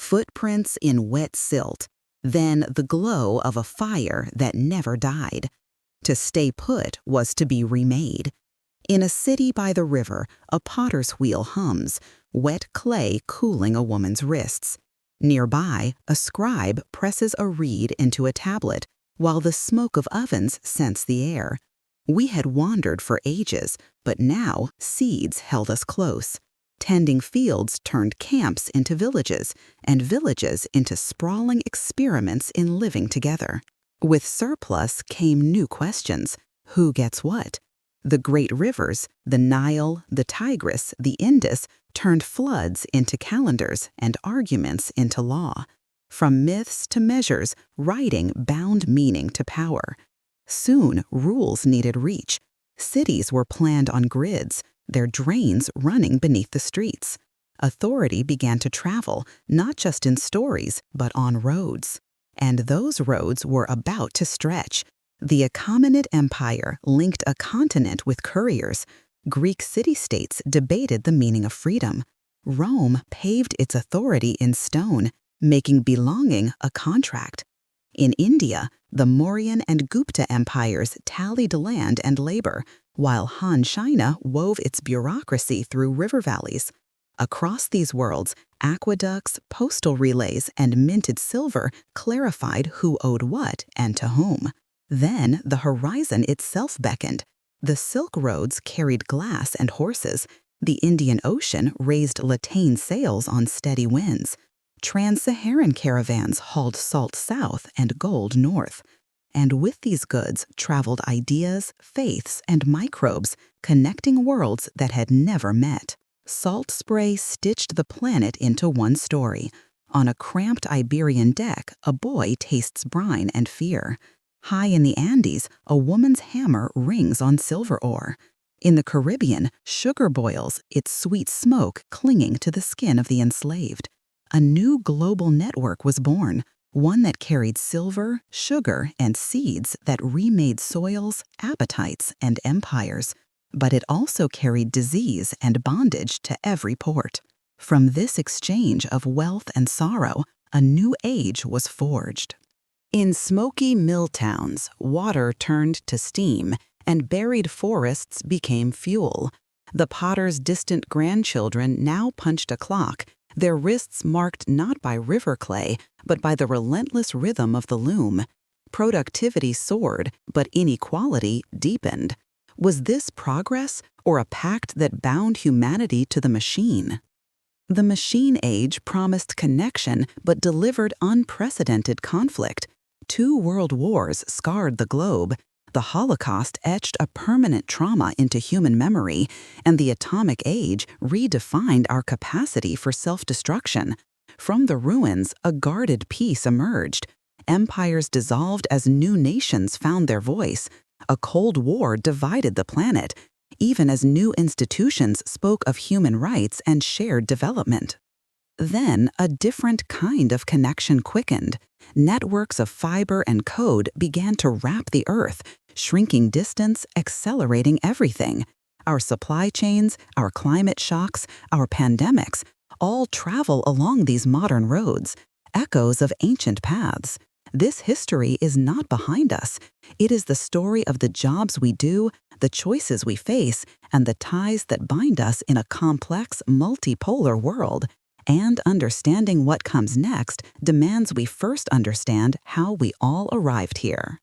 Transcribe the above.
footprints in wet silt, then the glow of a fire that never died. To stay put was to be remade. In a city by the river, a potter's wheel hums, wet clay cooling a woman's wrists. Nearby, a scribe presses a reed into a tablet, while the smoke of ovens scents the air. We had wandered for ages, but now seeds held us close. Tending fields turned camps into villages, and villages into sprawling experiments in living together. With surplus came new questions. Who gets what? The great rivers, the Nile, the Tigris, the Indus, turned floods into calendars and arguments into law. From myths to measures, writing bound meaning to power. Soon, rules needed reach. Cities were planned on grids, their drains running beneath the streets. Authority began to travel, not just in stories, but on roads. And those roads were about to stretch. The Achaemenid Empire linked a continent with couriers. Greek city-states debated the meaning of freedom. Rome paved its authority in stone, making belonging a contract. In India, the Mauryan and Gupta empires tallied land and labor, while Han China wove its bureaucracy through river valleys. Across these worlds, aqueducts, postal relays, and minted silver clarified who owed what and to whom. Then the horizon itself beckoned. The Silk Roads carried glass and horses. The Indian Ocean raised lateen sails on steady winds. Trans-Saharan caravans hauled salt south and gold north. And with these goods traveled ideas, faiths, and microbes, connecting worlds that had never met. Salt spray stitched the planet into one story. On a cramped Iberian deck, a boy tastes brine and fear. High in the Andes, a woman's hammer rings on silver ore. In the Caribbean, sugar boils, its sweet smoke clinging to the skin of the enslaved. A new global network was born, one that carried silver, sugar, and seeds that remade soils, appetites, and empires. But it also carried disease and bondage to every port. From this exchange of wealth and sorrow, a new age was forged. In smoky mill towns, water turned to steam, and buried forests became fuel. The potter's distant grandchildren now punched a clock, their wrists marked not by river clay, but by the relentless rhythm of the loom. Productivity soared, but inequality deepened. Was this progress, or a pact that bound humanity to the machine? The machine age promised connection, but delivered unprecedented conflict. 2 world wars scarred the globe. The Holocaust etched a permanent trauma into human memory, and the atomic age redefined our capacity for self-destruction. From the ruins, a guarded peace emerged. Empires dissolved as new nations found their voice. A Cold War divided the planet, even as new institutions spoke of human rights and shared development. Then, a different kind of connection quickened. Networks of fiber and code began to wrap the Earth, shrinking distance, accelerating everything. Our supply chains, our climate shocks, our pandemics, all travel along these modern roads, echoes of ancient paths. This history is not behind us. It is the story of the jobs we do, the choices we face, and the ties that bind us in a complex, multipolar world. And understanding what comes next demands we first understand how we all arrived here.